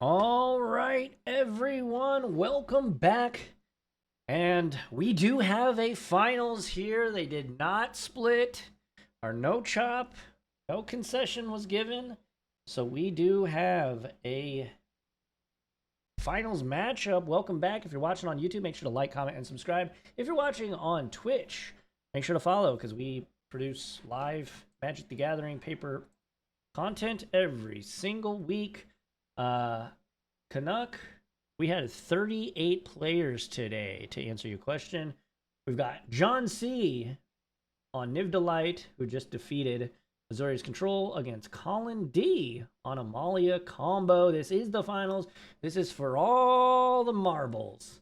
All right, everyone, welcome back. And we do have a finals here. They did not split, or no chop, no concession was given. So we do have a finals matchup. Welcome back. If you're watching on YouTube, make sure to like, comment, and subscribe. If you're watching on Twitch, make sure to follow because we produce live Magic the Gathering paper content every single week. Canuck, we had 38 players today to answer your question. We've got John C. on Niv Delight, who just defeated Azorius Control against Collin D on Amalia combo. This is the finals. This is for all the marbles.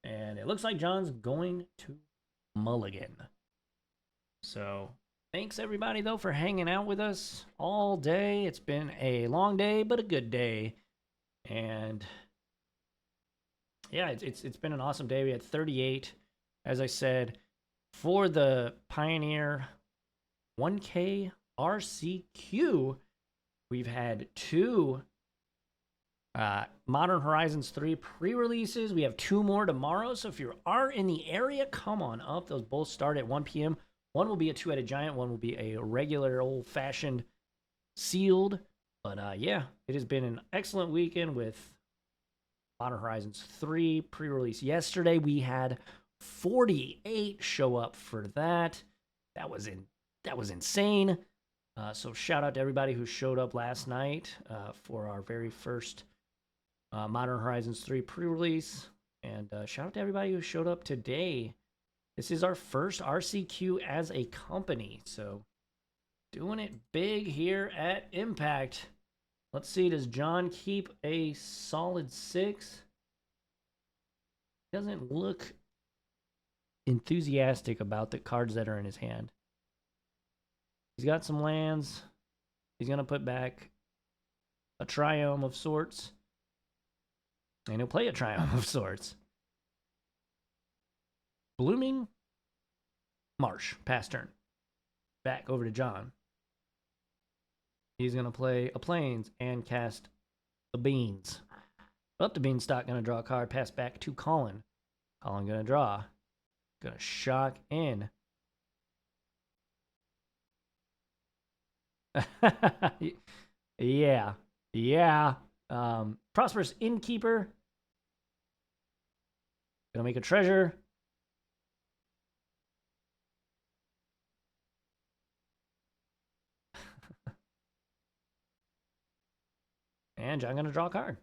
And it looks like John's going to mulligan. So thanks everybody though for hanging out with us all day. It's been a long day, but a good day. And yeah, it's been an awesome day. We had 38, as I said, for the Pioneer 1K RCQ. We've had two Modern Horizons 3 pre-releases. We have two more tomorrow. So if you are in the area, come on up. Those both start at 1 p.m. One will be a two-headed giant. One will be a regular old-fashioned sealed. But yeah, it has been an excellent weekend with Modern Horizons 3 pre-release yesterday. We had 48 show up for that. That was insane. So shout out to everybody who showed up last night for our very first Modern Horizons 3 pre-release. And shout out to everybody who showed up today. This is our first RCQ as a company, so doing it big here at Impact. Let's see, does John keep a solid 6? Doesn't look enthusiastic about the cards that are in his hand. He's got some lands. He's going to put back a Triome of sorts. And he'll play a Triome of sorts. Blooming Marsh, pass turn. Back over to John. He's going to play a Plains and cast the Beans. Up to Beanstalk, going to draw a card, pass back to Collin. Collin going to draw. Going to shock in. Yeah. Prosperous Innkeeper. Going to make a treasure. And John going to draw a card.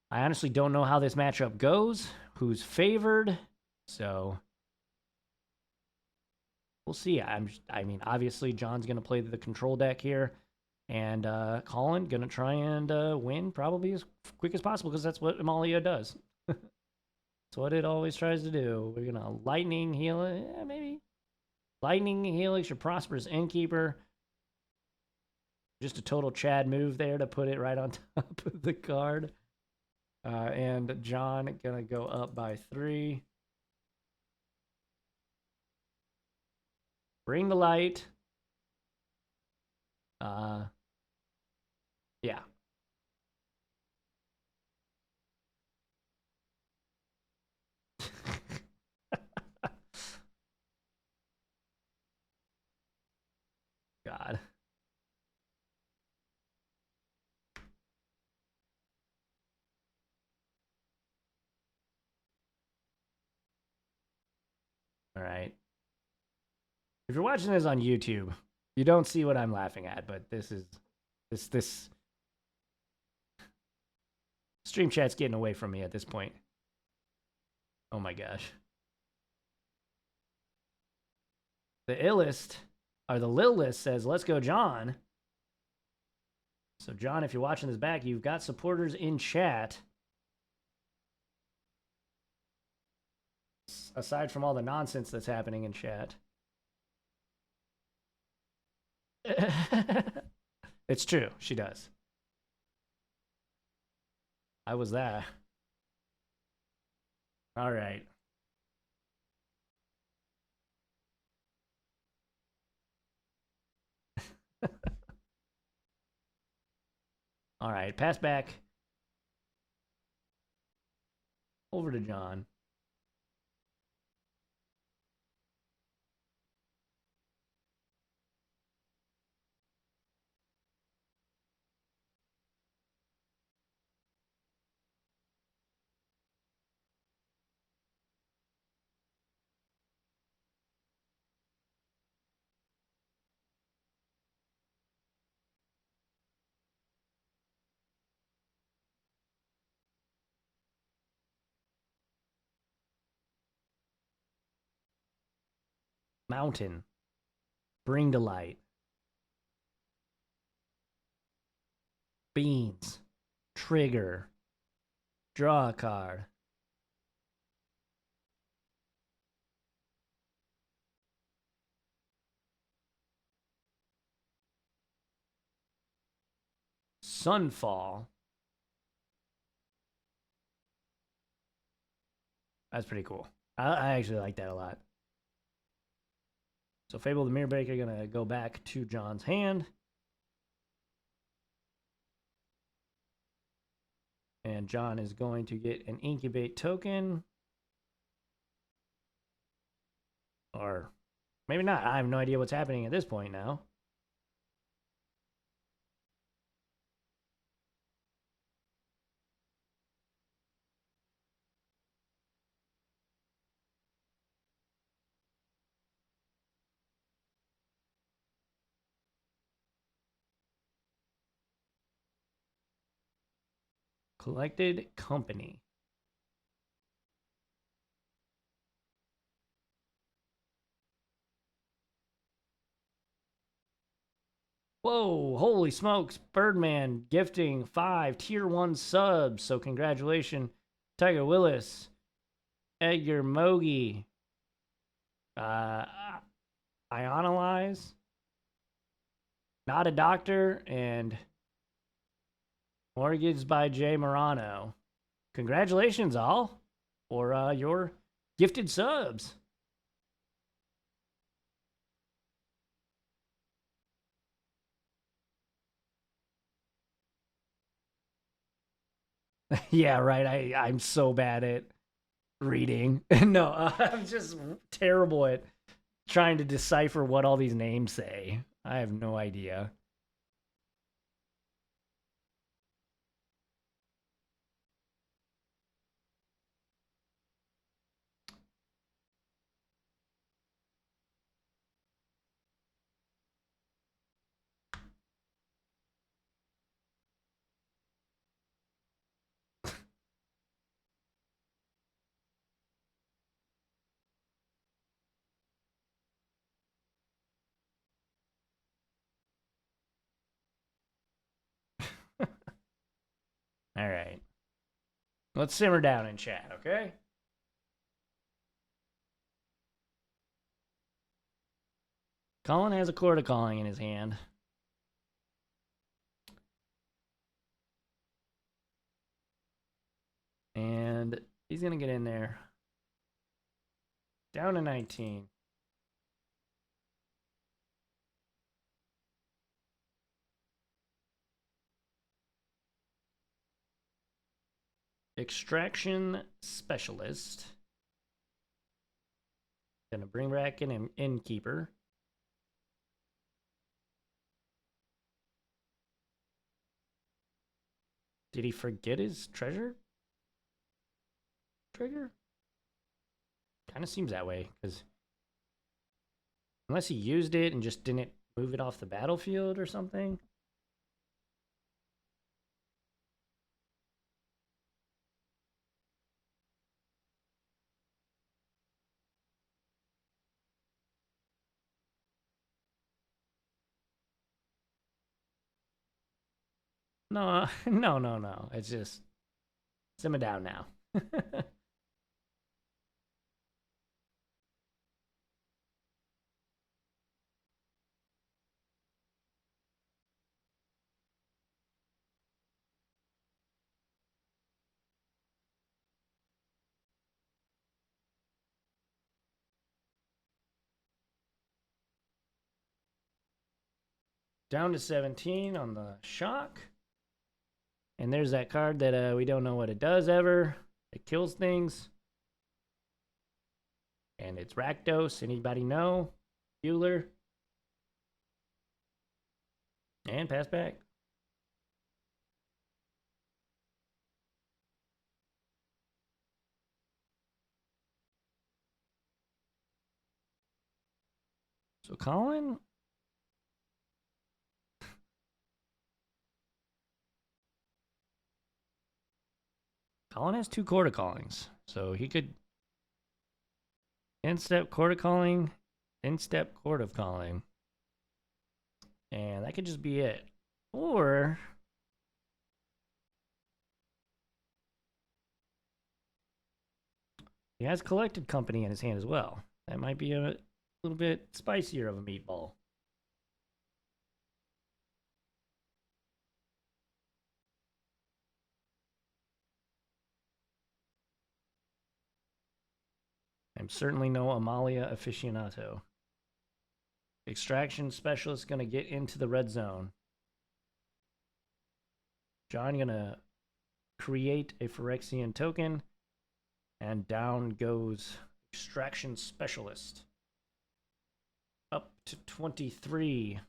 I honestly don't know how this matchup goes, who's favored, so we'll see. I mean, obviously, John's going to play the control deck here, and Collin going to try and win probably as quick as possible because that's what Amalia does. That's what it always tries to do. We're going to Lightning Helix, maybe. Lightning Helix, your Prosperous Innkeeper. Just a total Chad move there to put it right on top of the card. And John gonna go up by 3. Bring the light. Yeah. God. All right. If you're watching this on YouTube, you don't see what I'm laughing at, but this stream chat's getting away from me at this point. Oh my gosh. The illest, or the Lil list says, let's go, John. So, John, if you're watching this back, you've got supporters in chat. Aside from all the nonsense that's happening in chat. It's true, she does. I was there. All right. All right, pass back over to John. Mountain. Bring to light. Beans. Trigger. Draw a card. Sunfall. That's pretty cool. I actually like that a lot. So Fable the Mirror Breaker gonna go back to John's hand. And John is going to get an incubate token. Or maybe not. I have no idea what's happening at this point now. Collected company. Whoa, holy smokes. Birdman gifting 5 tier 1 subs. So congratulations, Tiger Willis, Edgar Mogi, Ionalize, Not a Doctor, and Mortgage by Jay Morano. Congratulations, all, for your gifted subs. Yeah, right. I'm so bad at reading. No, I'm just terrible at trying to decipher what all these names say. I have no idea. All right. Let's simmer down in chat, okay? Collin has a Chord of Calling in his hand. And he's going to get in there. Down to 19. Extraction Specialist. Gonna bring back an Innkeeper. Did he forget his treasure trigger? Kind of seems that way, because unless he used it and just didn't move it off the battlefield or something. No, no. It's just simmer down now. Down to 17 on the shock. And there's that card that we don't know what it does ever. It kills things. And it's Rakdos. Anybody know? Bueller. And pass back. So Collin. Collin has 2 Quarter Callings. So he could in-step Quarter Calling, in-step Court of Calling. And that could just be it. Or he has Collected Company in his hand as well. That might be a little bit spicier of a meatball. I'm certainly no Amalia aficionado. Extraction Specialist going to get into the red zone. John going to create a Phyrexian token. And down goes Extraction Specialist. Up to 23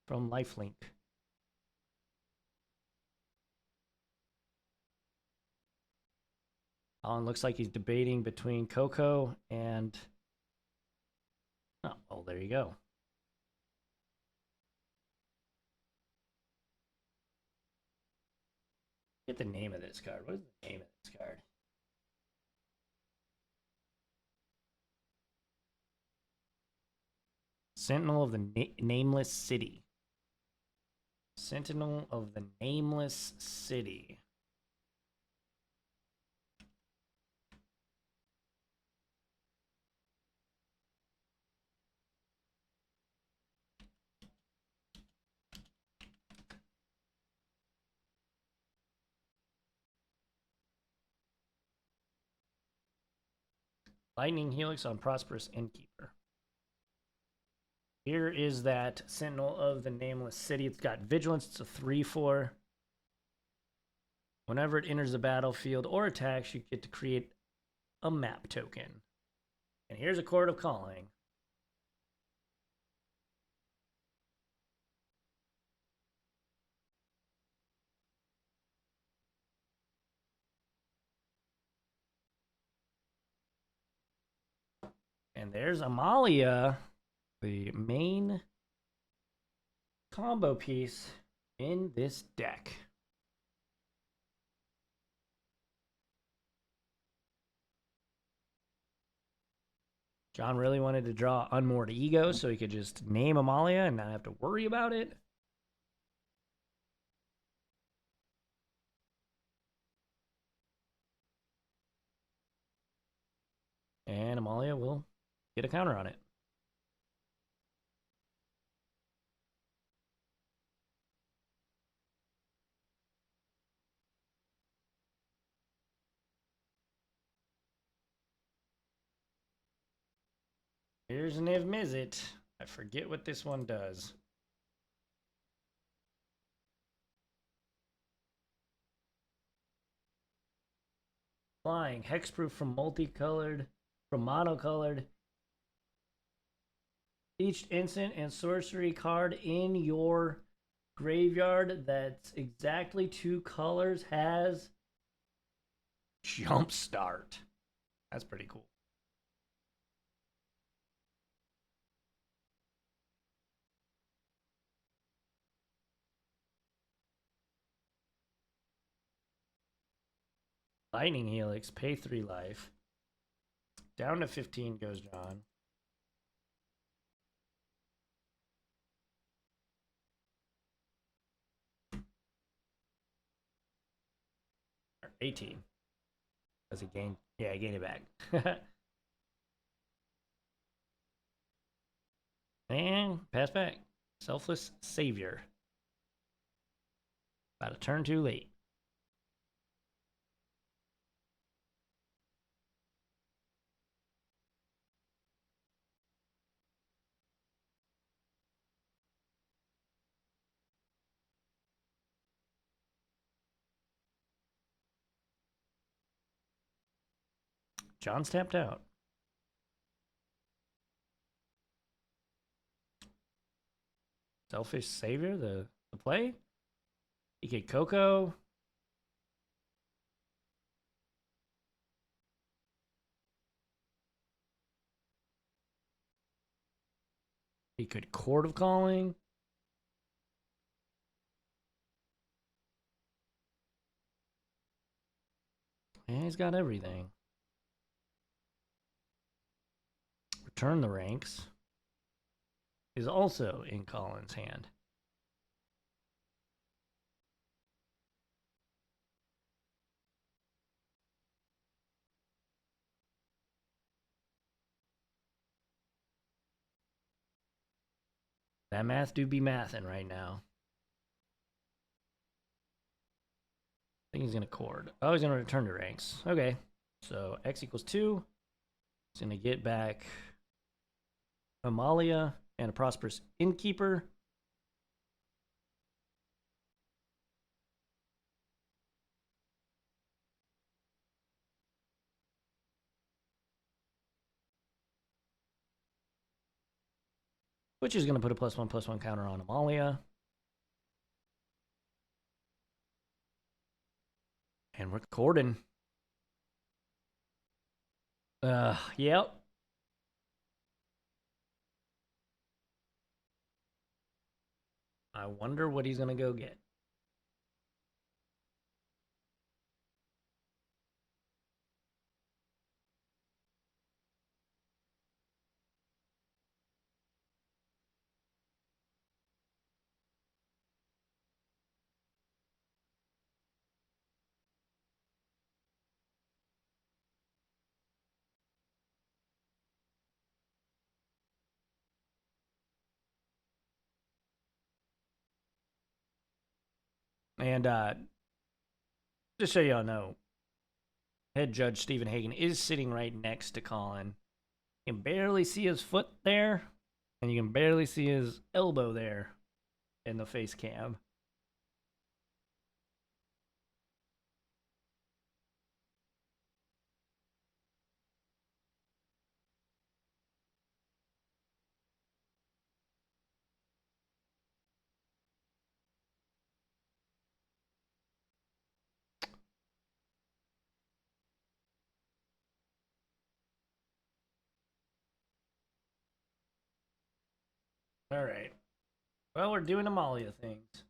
from Lifelink. Collin looks like he's debating between Coco and... Oh, there you go. Get the name of this card. What is the name of this card? Sentinel of the Nameless City. Sentinel of the Nameless City. Lightning Helix on Prosperous Innkeeper. Here is that Sentinel of the Nameless City. It's got Vigilance. It's a 3/4. Whenever it enters the battlefield or attacks, you get to create a map token. And here's a Court of Calling. And there's Amalia, the main combo piece in this deck. John really wanted to draw Unmoored Ego so he could just name Amalia and not have to worry about it. And Amalia will get a counter on it. Here's an Niv Mizzet. I forget what this one does. Flying, hexproof from multicolored, from monocolored. Each instant and sorcery card in your graveyard that's exactly 2 colors has Jumpstart. That's pretty cool. Lightning Helix, pay 3 life. Down to 15 goes John. Or 18. Does he gain? Yeah, I gained it back. And pass back. Selfless Savior. About a turn too late. John's tapped out. Selfish Savior, the play. He could Coco. He could Court of Calling. Yeah, he's got everything. Return the Ranks is also in Collin's hand. That math do be mathin' right now. I think he's going to cord. Oh, he's going to return to ranks. Okay. So X equals 2. He's going to get back Amalia and a prosperous innkeeper. Which is going to put a +1/+1 counter on Amalia. And we're cording. Yep. I wonder what he's going to go get. And just so y'all know, head judge Stephen Hagen is sitting right next to Collin. You can barely see his foot there, and you can barely see his elbow there in the face cam. All right. Well, we're doing Amalia things.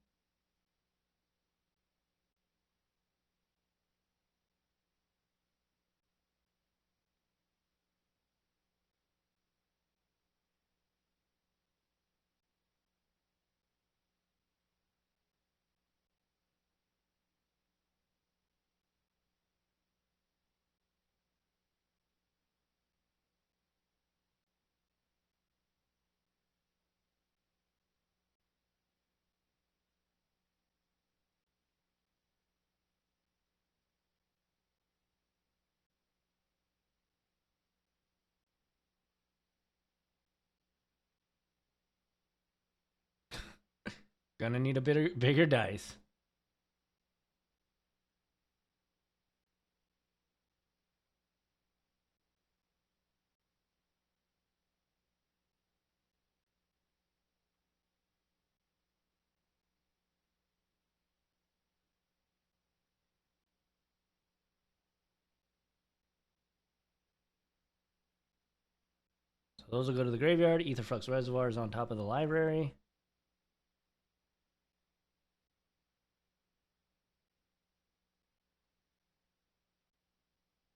Gonna need a bigger dice. So those will go to the graveyard. Etherflux Reservoir is on top of the library.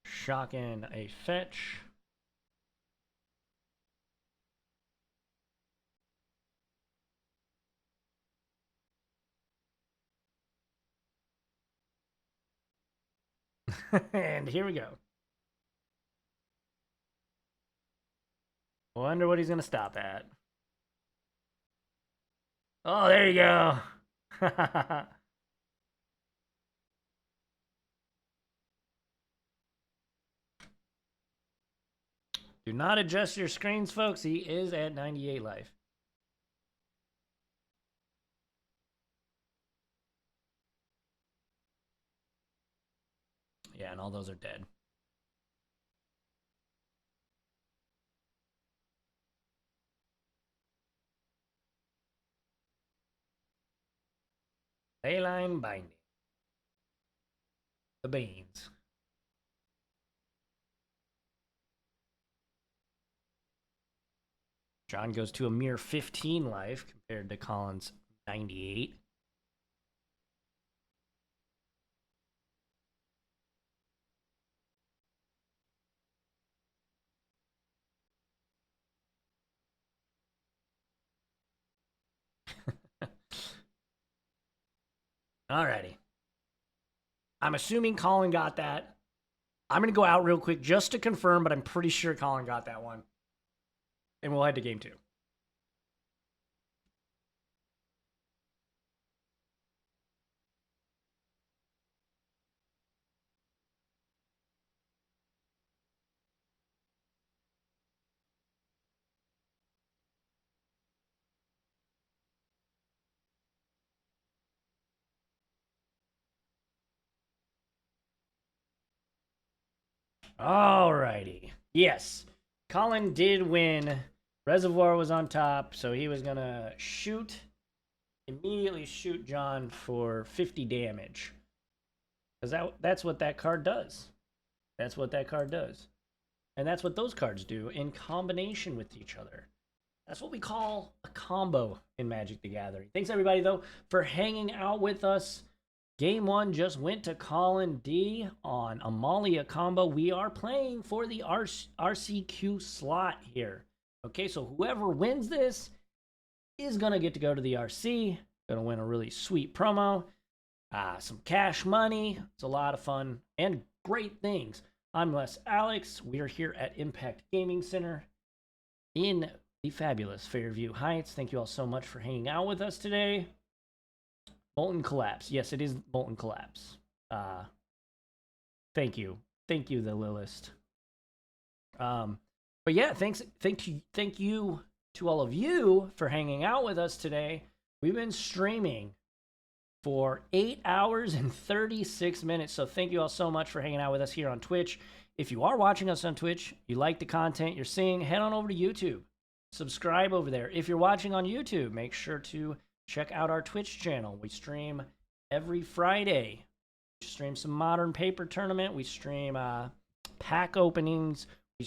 Shocking a fetch. And here we go. Wonder what he's gonna stop at. Oh, there you go. Do not adjust your screens, folks. He is at 98 life. Yeah, and all those are dead. Leyline Binding. The beans. John goes to a mere 15 life compared to Collin's 98. Alrighty. I'm assuming Collin got that. I'm going to go out real quick just to confirm, but I'm pretty sure Collin got that one. And we'll head to game 2. Alrighty. Yes. Collin did win. Reservoir was on top, so he was going to immediately shoot John for 50 damage. Because that's what that card does. That's what that card does. And that's what those cards do in combination with each other. That's what we call a combo in Magic the Gathering. Thanks, everybody, though, for hanging out with us. Game 1 just went to Collin D on Amalia combo. We are playing for the RCQ slot here. Okay, so whoever wins this is going to get to go to the RC. Going to win a really sweet promo. Some cash money. It's a lot of fun and great things. I'm Les Alex. We are here at Impact Gaming Center in the fabulous Fairview Heights. Thank you all so much for hanging out with us today. Molten Collapse. Yes, it is Molten Collapse. Thank you. Thank you, the Lilist. But yeah, thank you to all of you for hanging out with us today. We've been streaming for 8 hours and 36 minutes. So thank you all so much for hanging out with us here on Twitch. If you are watching us on Twitch, you like the content you're seeing, head on over to YouTube. Subscribe over there. If you're watching on YouTube, make sure to check out our Twitch channel. We stream every Friday. We stream some Modern Paper Tournament. We stream pack openings. We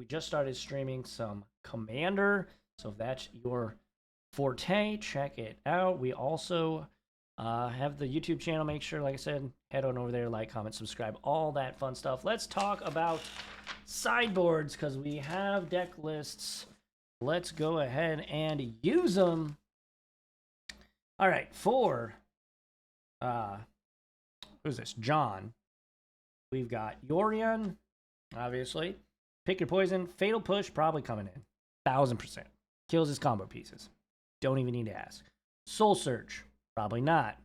just started streaming some Commander. So if that's your forte, check it out. We also have the YouTube channel. Make sure, like I said, head on over there, like, comment, subscribe, all that fun stuff. Let's talk about sideboards because we have deck lists. Let's go ahead and use them. All right, for who's this? John. We've got Yorion, obviously. Pick your poison. Fatal Push probably coming in. 1000%. Kills his combo pieces. Don't even need to ask. Soul Search. Probably not.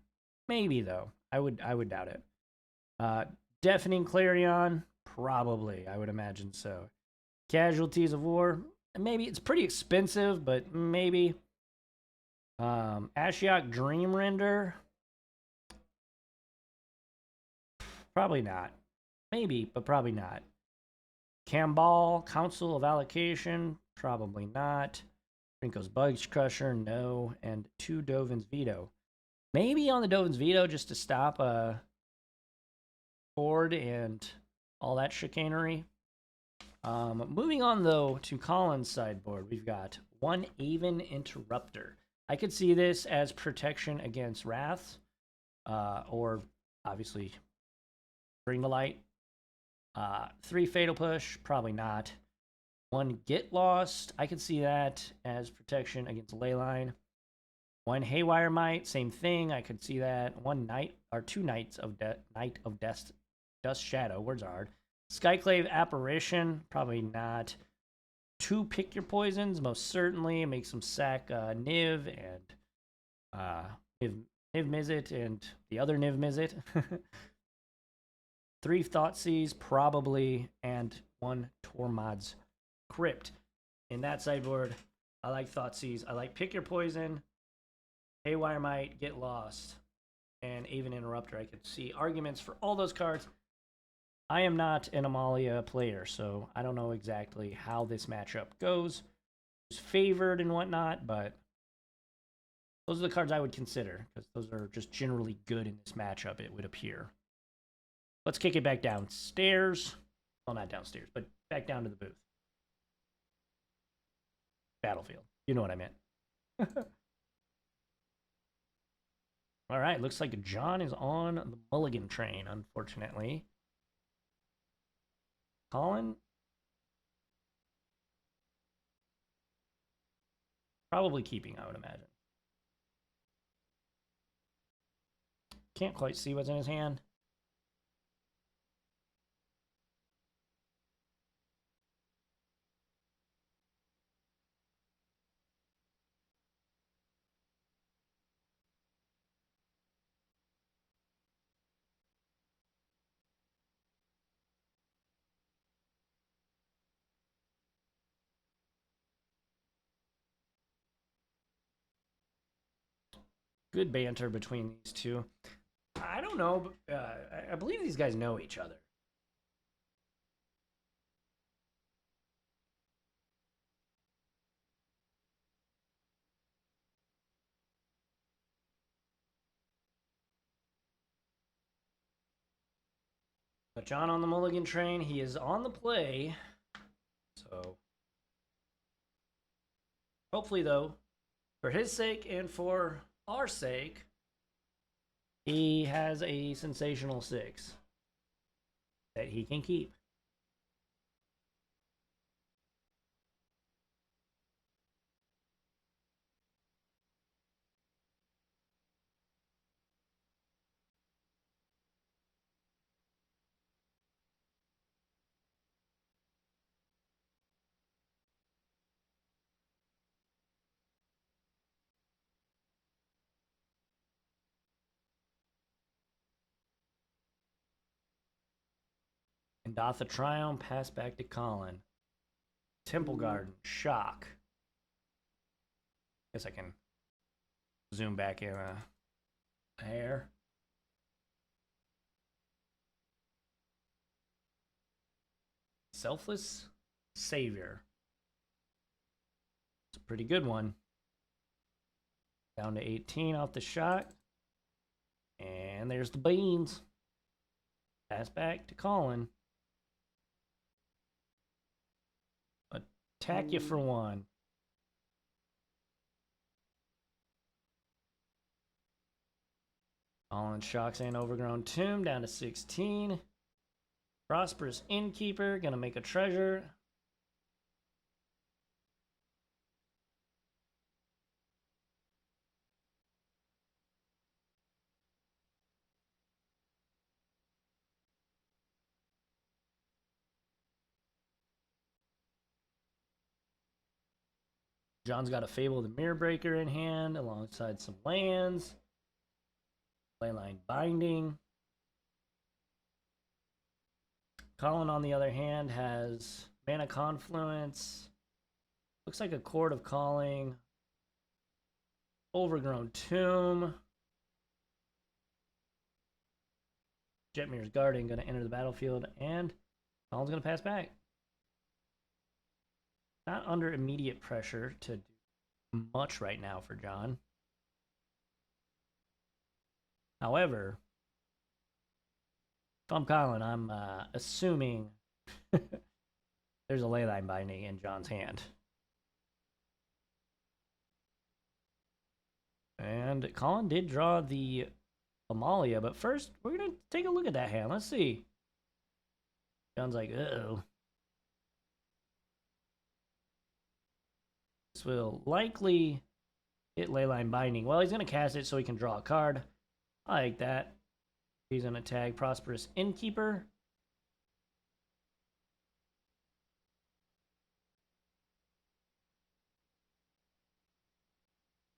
Maybe, though. I would doubt it. Deafening Clarion. Probably. I would imagine so. Casualties of War. Maybe. It's pretty expensive, but maybe. Ashiok Dream Render. Probably not. Maybe, but probably not. Cambal, Council of Allocation. Probably not. Rinko's Bug Crusher. No. And 2 Dovin's Veto. Maybe on the Dovin's Veto just to stop Ford and all that chicanery. Moving on, though, to Collin's sideboard, we've got 1 Aven Interrupter. I could see this as protection against Wrath, or obviously Bring the Light. 3 Fatal Push, probably not. 1 Get Lost, I could see that as protection against Leyline. 1 Haywire Might, same thing, I could see that. 1 Night, or 2 Night of Dust Shadow, words are hard. Skyclave Apparition, probably not. 2 Pick Your Poisons, most certainly. Make some sack Niv and Niv Mizzet and the other Niv Mizzet. 3 Thoughtseize, probably, and 1 Tormod's Crypt. In that sideboard, I like Thoughtseize. I like Pick Your Poison, Haywire Might, Get Lost, and Aven Interrupter. I could see arguments for all those cards. I am not an Amalia player, so I don't know exactly how this matchup goes. Who's favored and whatnot, but Those are the cards I would consider, because those are just generally good in this matchup, it would appear. Let's kick it back downstairs. Well, not downstairs, but back down to the booth. Battlefield. You know what I meant. All right, looks like John is on the mulligan train, unfortunately. Collin? Probably keeping, I would imagine. Can't quite see what's in his hand. Good banter between these two. I don't know, but I believe these guys know each other. But John on the mulligan train, he is on the play. So hopefully, though, for his sake and for our sake, he has a sensational 6 that he can keep. And doth the Triumph pass back to Collin. Temple Garden, shock. Guess I can zoom back in a hair. Selfless Savior. It's a pretty good one. Down to 18 off the shot. And there's the beans. Pass back to Collin. Attack you for 1. Collin shocks and Overgrown Tomb down to 16. Prosperous Innkeeper, gonna make a treasure. John's got a Fable of the Mirror Breaker in hand, alongside some lands. Leyline Binding. Collin, on the other hand, has Mana Confluence. Looks like a Chord of Calling. Overgrown Tomb. Jetmir's Garden going to enter the battlefield, and Collin's going to pass back. Not under immediate pressure to do much right now for John. However, if I'm Collin, I'm assuming there's a Leyline Binding in John's hand. And Collin did draw the Amalia, but first we're going to take a look at that hand. Let's see. John's like, uh-oh. This will likely hit Leyline Binding. Well, he's going to cast it so he can draw a card. I like that. He's going to tag Prosperous Innkeeper.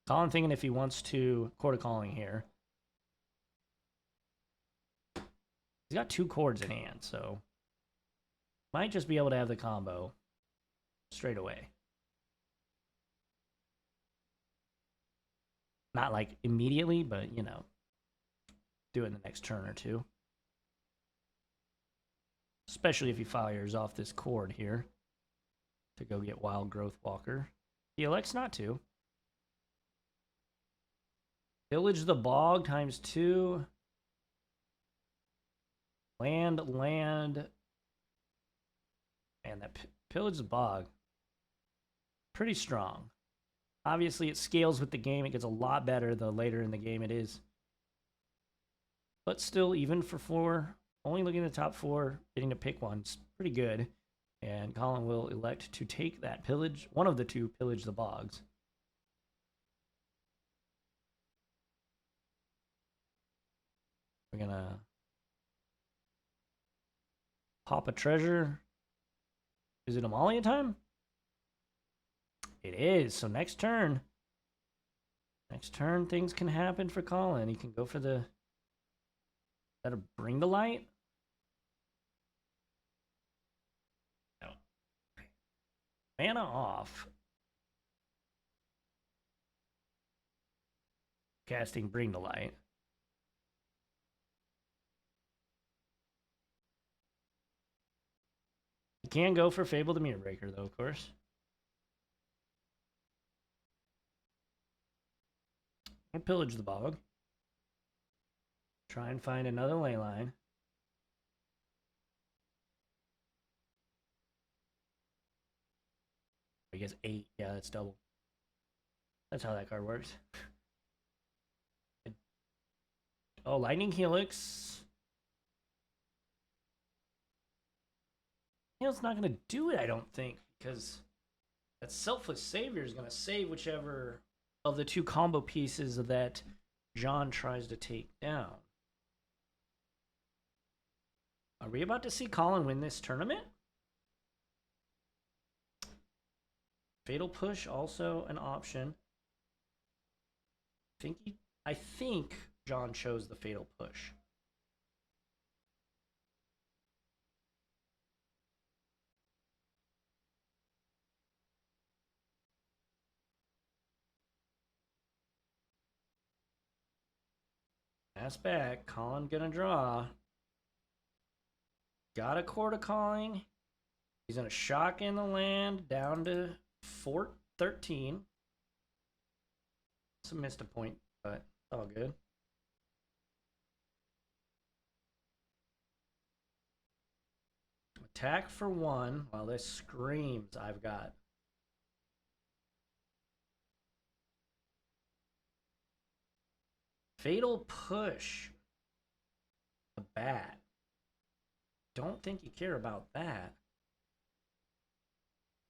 Collin thinking if he wants to Chord of Calling here. He's got 2 chords in hand, so might just be able to have the combo straight away. Not like immediately, but you know, do it in the next turn or two. Especially if he fires off this chord here to go get Wild Growth Walker. He elects not to. Pillage the bog ×2. Land. And that pillage the bog. Pretty strong. Obviously, it scales with the game. It gets a lot better the later in the game it is. But still, even for 4, only looking at the top 4, getting to pick one's pretty good. And Collin will elect to take that pillage, one of the 2, pillage the bogs. We're gonna pop a treasure. Is it Amalia time? It is. So next turn, things can happen for Collin. He can go for the. That'll bring the light. No. Mana off. Casting bring the light. You can go for Fable the Mirror Breaker though, of course. Or pillage the bog. Try and find another ley line. I guess 8. Yeah, that's double. That's how that card works. Oh, Lightning Helix. It's not going to do it, I don't think, because that Selfless Savior is going to save whichever of the 2 combo pieces that John tries to take down. Are we about to see Collin win this tournament? Fatal Push also an option. I think John chose the Fatal Push. Pass back. Collin gonna draw. Got a Court of Calling. He's gonna shock in the land down to Fort 13. It's a missed a point, but all good. Attack for 1 while this screams I've got. Fatal Push. The bat. Don't think you care about that.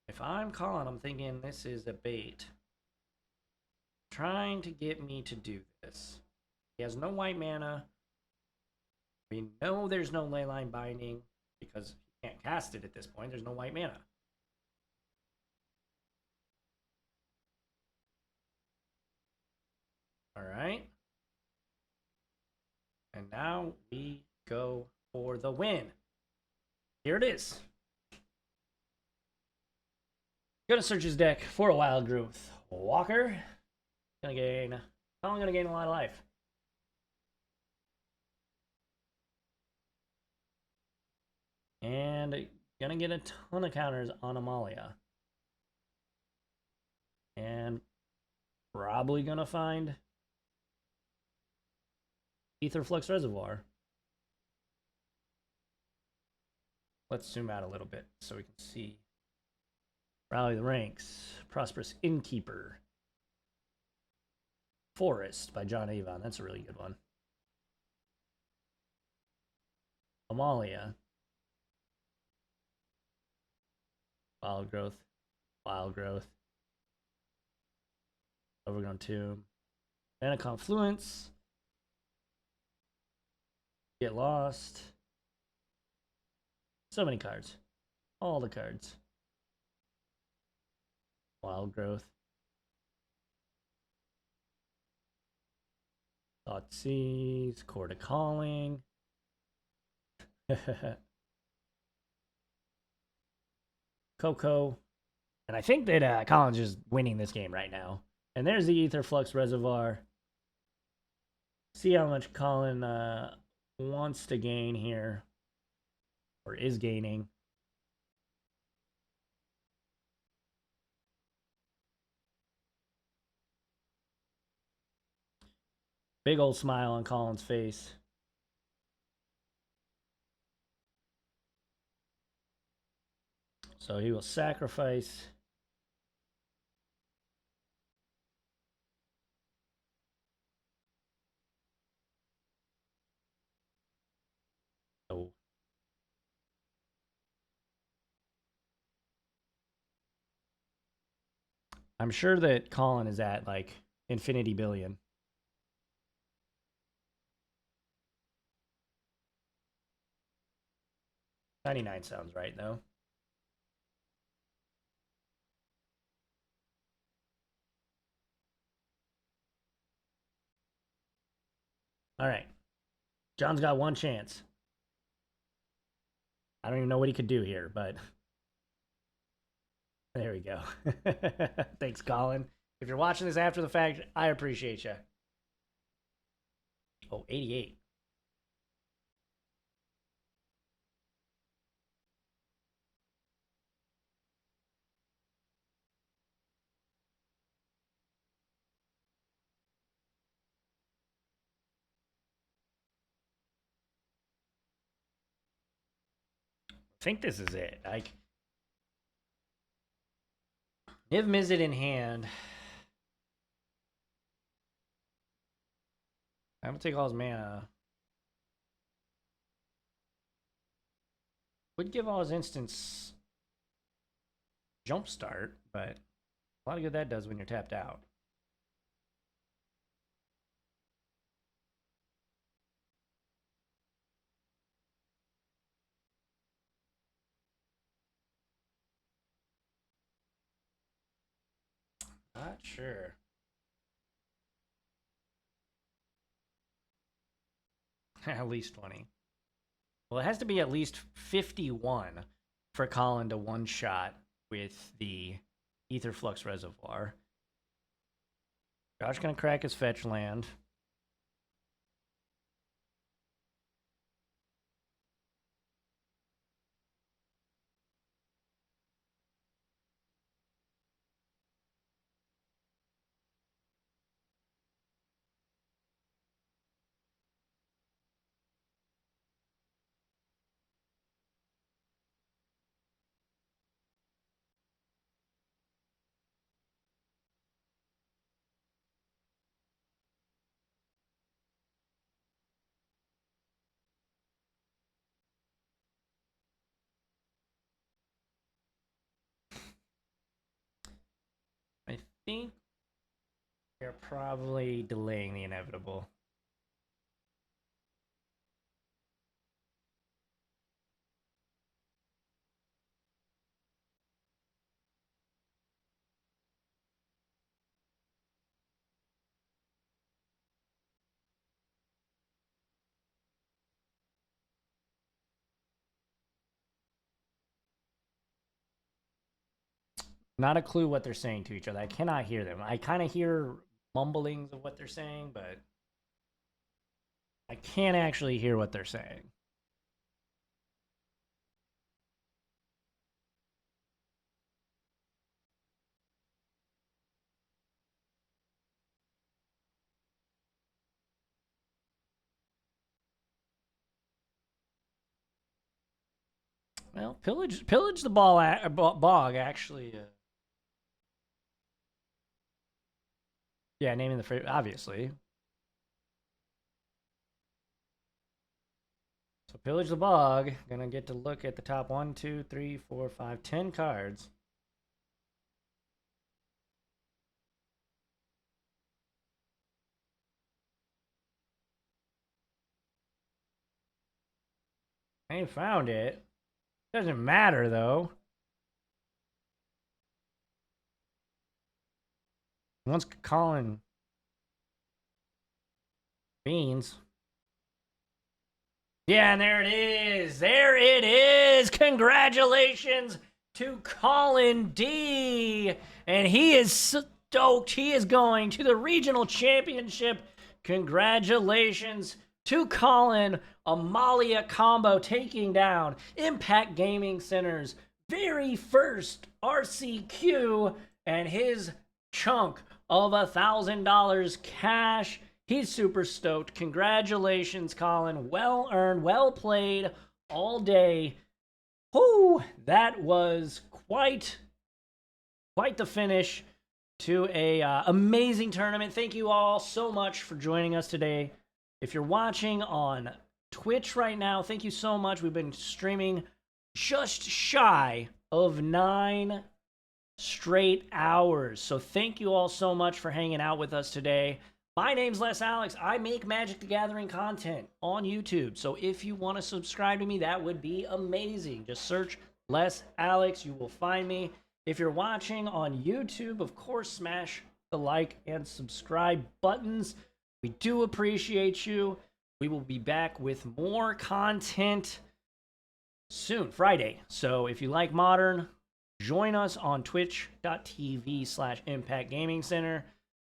If I'm Collin, I'm thinking this is a bait. Trying to get me to do this. He has no white mana. We know there's no leyline binding because he can't cast it at this point. There's no white mana. All right. And now we go for the win. Here it is. Gonna search his deck for a Wild Growth Walker. Gonna gain a lot of life. And gonna get a ton of counters on Amalia. And probably gonna find Aetherflux Reservoir. Let's zoom out a little bit so we can see. Rally the Ranks, Prosperous Innkeeper, Forest by John Avon. That's a really good one. Amalia. Wild Growth. Overgrown Tomb. Mana Confluence. Get Lost. So many cards. All the cards. Wild Growth. Thoughtseize. Court of Calling. Coco. And I think that Collin's just winning this game right now. And there's the Aetherflux Reservoir. See how much Collin wants to gain here. Or is gaining. Big old smile on Collin's face. So he will sacrifice. Oh. I'm sure that Collin is at like infinity billion. 99 sounds right, though. All right. John's got one chance. I don't even know what he could do here, but there we go. Thanks, Collin. If you're watching this after the fact, I appreciate you. Oh, 88. I think this is it. Like, Niv Mizzet in hand. I'm gonna take all his mana. Would give all his instants jumpstart, but a lot of good that does when you're tapped out. Not sure. At least 20. Well, it has to be at least 51 for Collin to one-shot with the Aetherflux Reservoir. Josh gonna crack his fetch land. I think they're probably delaying the inevitable. Not a clue what they're saying to each other. I cannot hear them. I kind of hear mumblings of what they're saying, but I can't actually hear what they're saying. Well, pillage the bog actually. Yeah, naming the phrase obviously. So pillage the bog. Gonna get to look at the top 1, 2, 3, 4, 5, 10 cards. I ain't found it. Doesn't matter though. Once Collin beans. Yeah, and there it is. There it is. Congratulations to Collin D. And he is stoked. He is going to the regional championship. Congratulations to Collin. Amalia combo taking down Impact Gaming Center's very first RCQ and his chunk of $1,000 cash. He's super stoked. Congratulations, Collin. Well earned, well played all day. Whoo, that was quite the finish to a amazing tournament. Thank you all so much for joining us today. If you're watching on Twitch right now, thank you so much. We've been streaming just shy of 9 straight hours. So thank you all so much for hanging out with us today. My name's Les Alex. I make Magic the Gathering content on YouTube. So if you want to subscribe to me, that would be amazing. Just search Les Alex. You will find me. If you're watching on YouTube, of course, smash the like and subscribe buttons. We do appreciate you. We will be back with more content soon, Friday. So if you like Modern, join us on twitch.tv/Impact Gaming Center.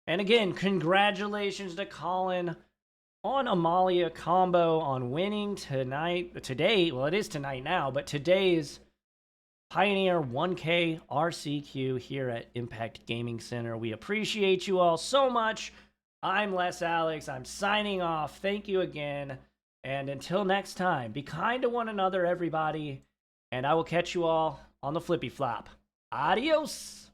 And again, congratulations to Collin on Amalia combo, on winning today. Well, it is tonight now, but today's Pioneer 1K RCQ here at Impact Gaming Center. We appreciate you all so much. I'm Les Alex. I'm signing off. Thank you again. And until next time, be kind to one another, everybody. And I will catch you all on the flippy flop. Adios.